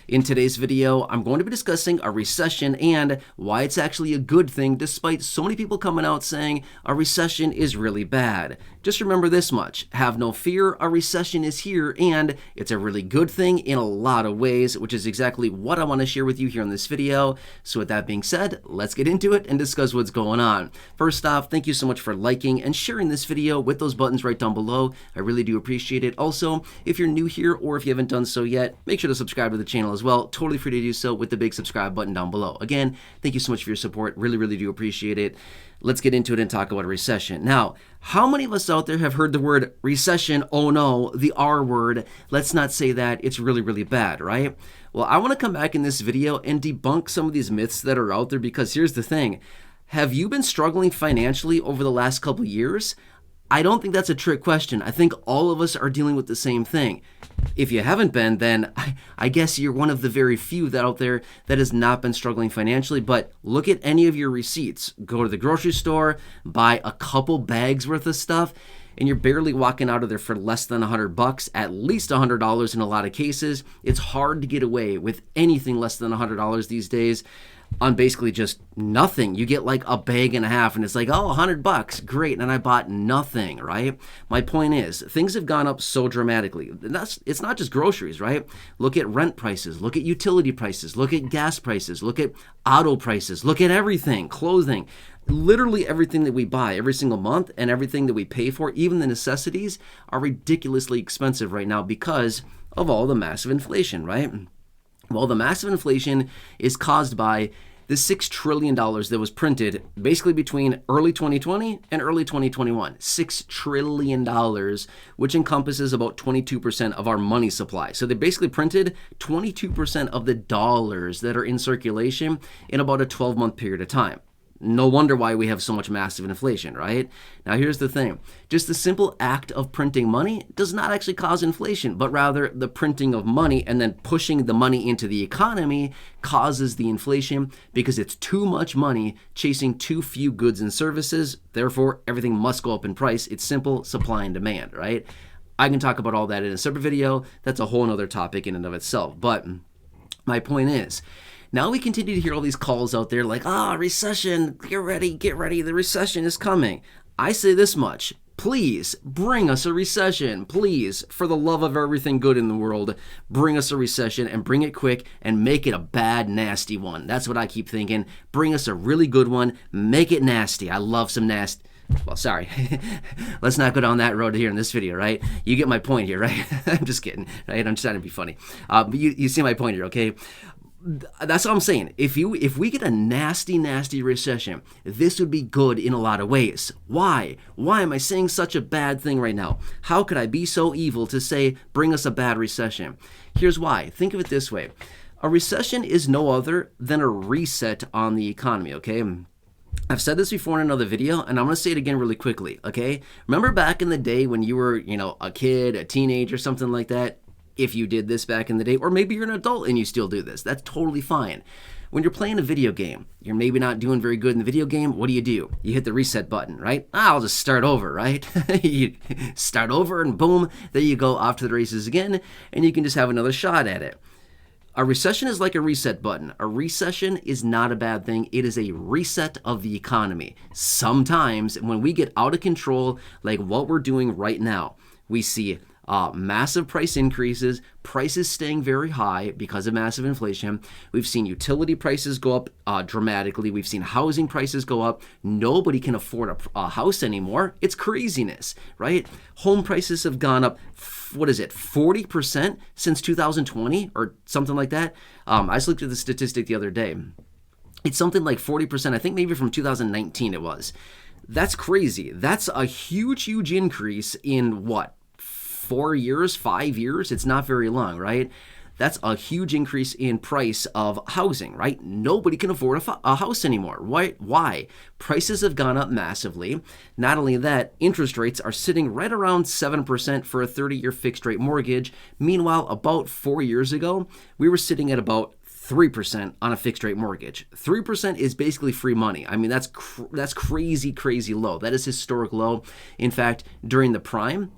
In today's video, I'm going to be discussing a recession and why it's actually a good thing despite so many people coming out saying a recession is really bad. Just remember this much, have no fear, a recession is here and it's a really good thing in a lot of ways, which is exactly what I want to share with you here in this video. So with that being said, let's get into it and discuss what's going on. First off, thank you so much for liking and sharing this video with those buttons right down below. I really do appreciate it. Also, if you're new here or if you haven't done so yet, make sure to subscribe to the channel as well. Totally free to do so with the big subscribe button down below. Again, thank you so much for your support. Really do appreciate it. Let's get into it and talk about a recession. Now, how many of us out there have heard the word recession? Oh no, the R word. Let's not say that. It's really bad, right? Well, I want to come back in this video and debunk some of these myths that are out there because here's the thing. Have you been struggling financially over the last couple years? I don't think that's a trick question. I think all of us are dealing with the same thing. If you haven't been, then I guess you're one of the very few that out there that has not been struggling financially. But look at any of your receipts. Go to the grocery store, buy a couple bags worth of stuff, and you're barely walking out of there for less than $100, at least $100 in a lot of cases. It's hard to get away with anything less than $100 these days on basically just nothing. You get like a bag and a half and it's like, oh, $100, great, and I bought nothing, right? My point is, things have gone up so dramatically. It's not just groceries, right? Look at rent prices, look at utility prices, look at gas prices, look at auto prices, look at everything, clothing. Literally everything that we buy every single month and everything that we pay for, even the necessities, are ridiculously expensive right now because of all the massive inflation, right? Well, the massive inflation is caused by the $6 trillion that was printed basically between early 2020 and early 2021. $6 trillion, which encompasses about 22% of our money supply. So they basically printed 22% of the dollars that are in circulation in about a 12-month period of time. No wonder why we have so much massive inflation, right? Now, here's the thing. Just the simple act of printing money does not actually cause inflation, but rather the printing of money and then pushing the money into the economy causes the inflation because it's too much money chasing too few goods and services. Therefore, everything must go up in price. It's simple supply and demand, right? I can talk about all that in a separate video. That's a whole nother topic in and of itself. But my point is, now we continue to hear all these calls out there like, recession, get ready, the recession is coming. I say this much, please bring us a recession. Please, for the love of everything good in the world, bring us a recession and bring it quick and make it a bad, nasty one. That's what I keep thinking. Bring us a really good one, make it nasty. I love some nasty. Well, sorry. Let's not go down that road here in this video, right? You get my point here, right? I'm just kidding, right? I'm just trying to be funny. But you see my point here, okay? That's what I'm saying. If we get a nasty recession, this would be good in a lot of ways. Why? Why am I saying such a bad thing right now? How could I be so evil to say, bring us a bad recession? Here's why. Think of it this way. A recession is no other than a reset on the economy, okay? I've said this before in another video, and I'm going to say it again really quickly, okay? Remember back in the day when you were, a kid, a teenager, something like that? If you did this back in the day, or maybe you're an adult and you still do this, that's totally fine. When you're playing a video game, you're maybe not doing very good in the video game, what do? You hit the reset button, right? I'll just start over, right? You start over and boom, there you go, off to the races again, and you can just have another shot at it. A recession is like a reset button. A recession is not a bad thing. It is a reset of the economy. Sometimes when we get out of control, like what we're doing right now, we see massive price increases, prices staying very high because of massive inflation. We've seen utility prices go up dramatically. We've seen housing prices go up. Nobody can afford a house anymore. It's craziness, right? Home prices have gone up, 40% since 2020 or something like that? I just looked at the statistic the other day. It's something like 40%. I think maybe from 2019 it was. That's crazy. That's a huge increase in what? 4 years, 5 years, it's not very long, right? That's a huge increase in price of housing, right? Nobody can afford a house anymore. Why? Prices have gone up massively. Not only that, interest rates are sitting right around 7% for a 30-year fixed rate mortgage. Meanwhile, about 4 years ago, we were sitting at about 3% on a fixed rate mortgage. 3% is basically free money. I mean, that's crazy low. That is historic low. In fact, during the prime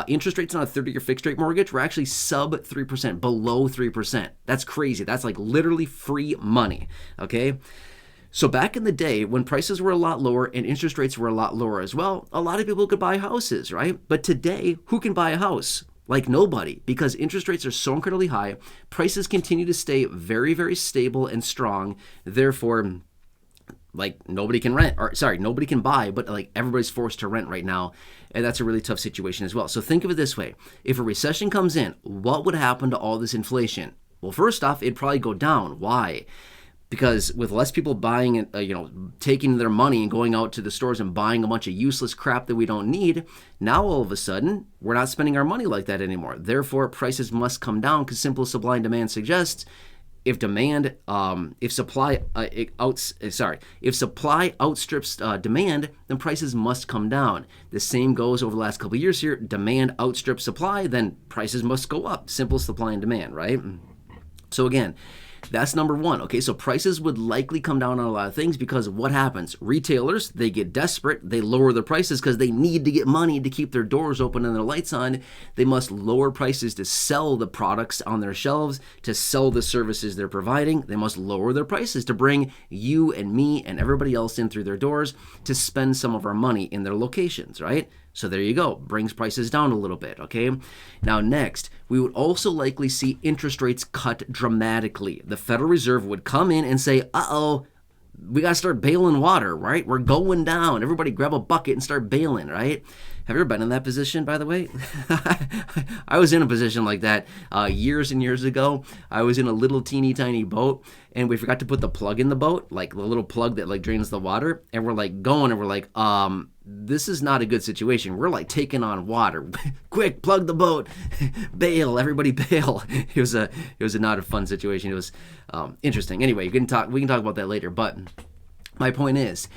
interest rates on a 30-year fixed rate mortgage were actually sub 3%, below 3%. That's crazy. That's like literally free money, okay? So back in the day when prices were a lot lower and interest rates were a lot lower as well, a lot of people could buy houses, right? But today, who can buy a house? Like nobody, because interest rates are so incredibly high. Prices continue to stay very, very stable and strong. Therefore, like nobody can nobody can buy, but like everybody's forced to rent right now. And that's a really tough situation as well. So think of it this way. If a recession comes in, what would happen to all this inflation? Well, first off, it'd probably go down. Why? Because with less people buying, taking their money and going out to the stores and buying a bunch of useless crap that we don't need, now all of a sudden, we're not spending our money like that anymore. Therefore, prices must come down because simple supply and demand suggests if supply outstrips demand, then prices must come down. The same goes over the last couple of years here. Demand outstrips supply, then prices must go up. Simple supply and demand, right? So again, that's number one. Okay, so prices would likely come down on a lot of things because what happens? Retailers, they get desperate. They lower their prices because they need to get money to keep their doors open and their lights on. They must lower prices to sell the products on their shelves, to sell the services they're providing. They must lower their prices to bring you and me and everybody else in through their doors to spend some of our money in their locations, right? So there you go, brings prices down a little bit, okay? Now next, we would also likely see interest rates cut dramatically. The Federal Reserve would come in and say, uh-oh, we got to start bailing water, right? We're going down. Everybody grab a bucket and start bailing, right? Have you ever been in that position, by the way? I was in a position like that years and years ago. I was in a little teeny tiny boat, and we forgot to put the plug in the boat, like the little plug that like drains the water, and we're like going, and we're like, this is not a good situation. We're like taking on water. Quick, plug the boat, bail, everybody bail. It was not a fun situation. It was interesting. Anyway, we can talk about that later. But my point is,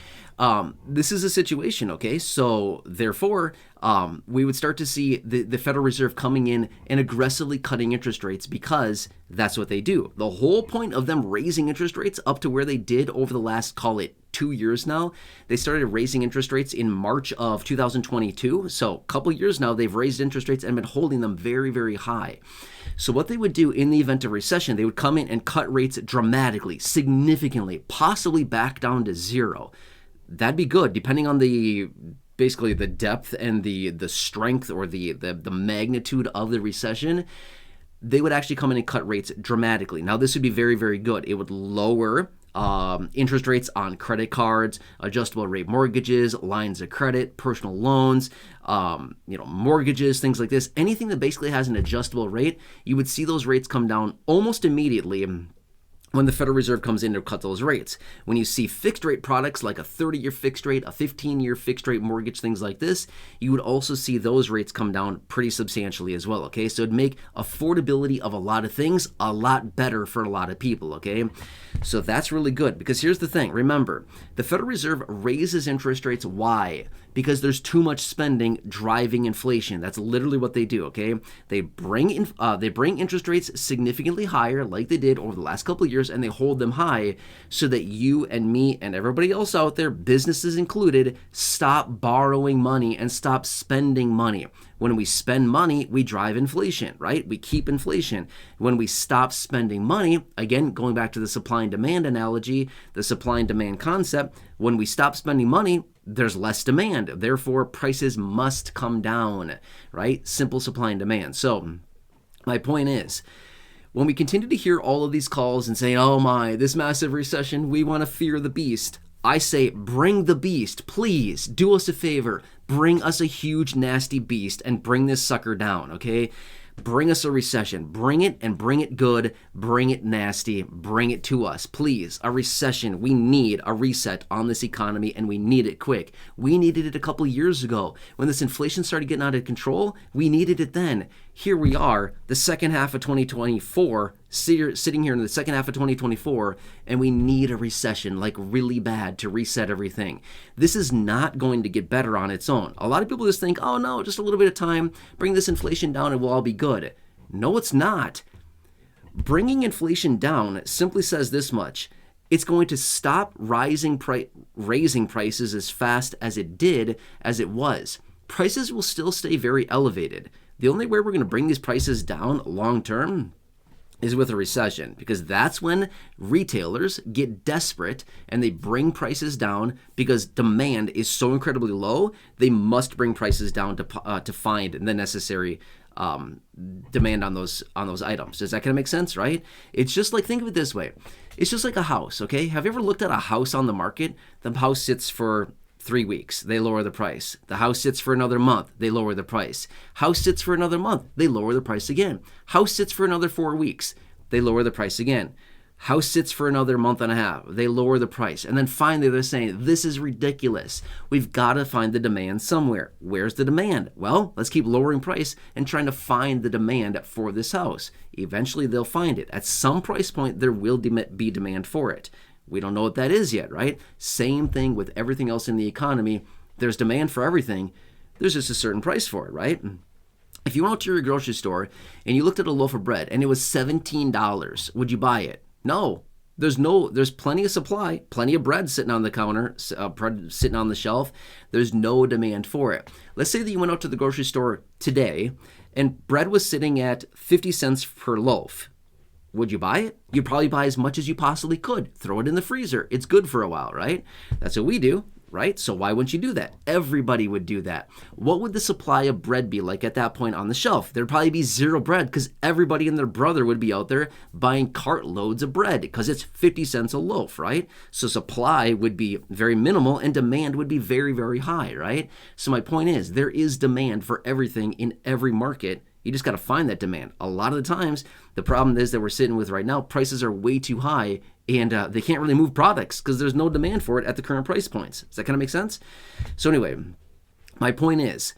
this is a situation, okay? So therefore, we would start to see the Federal Reserve coming in and aggressively cutting interest rates because that's what they do. The whole point of them raising interest rates up to where they did over the last, call it 2 years now, they started raising interest rates in March of 2022. So a couple years now, they've raised interest rates and been holding them very, very high. So what they would do in the event of recession, they would come in and cut rates dramatically, significantly, possibly back down to zero. That'd be good, depending on basically the depth and the strength or the magnitude of the recession. They would actually come in and cut rates dramatically. Now, this would be very, very good. It would lower interest rates on credit cards, adjustable rate mortgages, lines of credit, personal loans, mortgages, things like this. Anything that basically has an adjustable rate, you would see those rates come down almost immediately when the Federal Reserve comes in to cut those rates. When you see fixed rate products like a 30-year fixed rate, a 15-year fixed rate mortgage, things like this, you would also see those rates come down pretty substantially as well, okay? So it'd make affordability of a lot of things a lot better for a lot of people, okay? So that's really good because here's the thing. Remember, the Federal Reserve raises interest rates. Why? Because there's too much spending driving inflation. That's literally what they do, okay? They bring interest rates significantly higher like they did over the last couple of years, and they hold them high so that you and me and everybody else out there, businesses included, stop borrowing money and stop spending money. When we spend money, we drive inflation, right? We keep inflation. When we stop spending money, again, going back to the supply and demand analogy, the supply and demand concept, when we stop spending money, there's less demand. Therefore, prices must come down, right? Simple supply and demand. So my point is, when we continue to hear all of these calls and say, oh my, this massive recession, we want to fear the beast. I say, bring the beast, please. Do us a favor. Bring us a huge, nasty beast and bring this sucker down, okay? Bring us a recession. Bring it and bring it good. Bring it nasty. Bring it to us, please. A recession. We need a reset on this economy, and we need it quick. We needed it a couple years ago. When this inflation started getting out of control, we needed it then. Here we are, the second half of 2024, sitting here in the second half of 2024, and we need a recession, like really bad, to reset everything. This is not going to get better on its own. A lot of people just think, oh no, just a little bit of time, bring this inflation down and we'll all be good. No, it's not. Bringing inflation down simply says this much. It's going to stop raising prices as fast as it was. prices will still stay very elevated. The only way we're going to bring these prices down long term is with a recession, because that's when retailers get desperate and they bring prices down because demand is so incredibly low. They must bring prices down to find the necessary demand on those items. Does that kind of make sense, right? It's just like, think of it this way. It's just like a house, okay? Have you ever looked at a house on the market? The house sits for 3 weeks, they lower the price. The house sits for another month, they lower the price. House sits for another month, they lower the price again. House sits for another 4 weeks, they lower the price again. House sits for another month and a half, they lower the price. And then finally they're saying, this is ridiculous. We've got to find the demand somewhere. Where's the demand? Well, let's keep lowering price and trying to find the demand for this house. Eventually they'll find it. At some price point, there will be demand for it. We don't know what that is yet, right? Same thing with everything else in the economy. There's demand for everything. There's just a certain price for it, right? If you went to your grocery store and you looked at a loaf of bread and it was $17, would you buy it? No. There's plenty of supply, plenty of bread sitting on the counter, bread sitting on the shelf. There's no demand for it. Let's say that you went out to the grocery store today and bread was sitting at 50 cents per loaf. Would you buy it? You'd probably buy as much as you possibly could. Throw it in the freezer. It's good for a while, right? That's what we do, right? So why wouldn't you do that? Everybody would do that. What would the supply of bread be like at that point on the shelf? There'd probably be zero bread because everybody and their brother would be out there buying cartloads of bread because it's 50 cents a loaf, right? So supply would be very minimal and demand would be very, very high, right? So my point is, there is demand for everything in every market. You just got to find that demand. A lot of the times, the problem is that we're sitting with right now, prices are way too high and they can't really move products because there's no demand for it at the current price points. Does that kind of make sense? So anyway, my point is,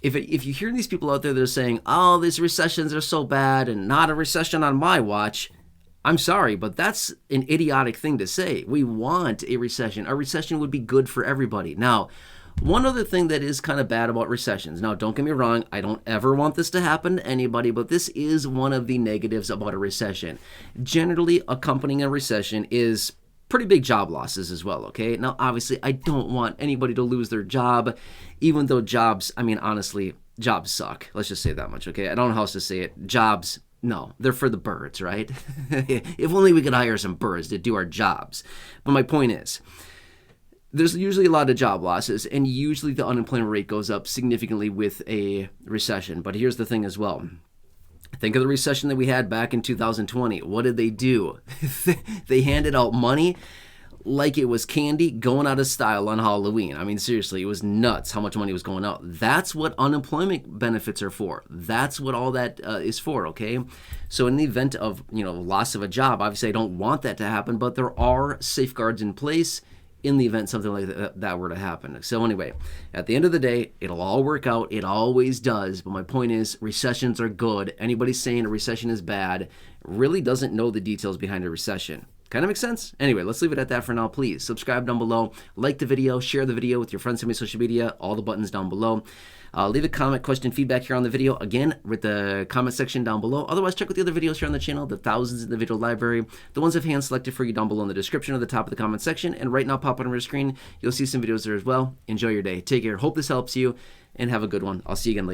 if you hear these people out there that are saying, oh, these recessions are so bad and not a recession on my watch, I'm sorry, but that's an idiotic thing to say. We want a recession. A recession would be good for everybody. Now, one other thing that is kind of bad about recessions. Now, don't get me wrong. I don't ever want this to happen to anybody, but this is one of the negatives about a recession. Generally, accompanying a recession is pretty big job losses as well, okay? Now, obviously, I don't want anybody to lose their job, even though jobs, I mean, honestly, jobs suck. Let's just say that much, okay? I don't know how else to say it. Jobs, no, they're for the birds, right? If only we could hire some birds to do our jobs. But my point is, there's usually a lot of job losses, and usually the unemployment rate goes up significantly with a recession. But here's the thing as well. Think of the recession that we had back in 2020. What did they do? They handed out money like it was candy going out of style on Halloween. I mean, seriously, it was nuts how much money was going out. That's what unemployment benefits are for. That's what all that is for, okay? So in the event of, loss of a job, obviously I don't want that to happen, but there are safeguards in place in the event something like that were to happen. So anyway, at the end of the day, it'll all work out. It always does. But my point is, recessions are good. Anybody saying a recession is bad really doesn't know the details behind a recession. Kind of makes sense? Anyway, let's leave it at that for now. Please subscribe down below, like the video, share the video with your friends on social media, all the buttons down below. Leave a comment, question, feedback here on the video. Again, with the comment section down below. Otherwise, check out the other videos here on the channel, the thousands in the video library. The ones I've hand selected for you down below in the description or the top of the comment section. And right now, pop on your screen. You'll see some videos there as well. Enjoy your day. Take care. Hope this helps you and have a good one. I'll see you again later.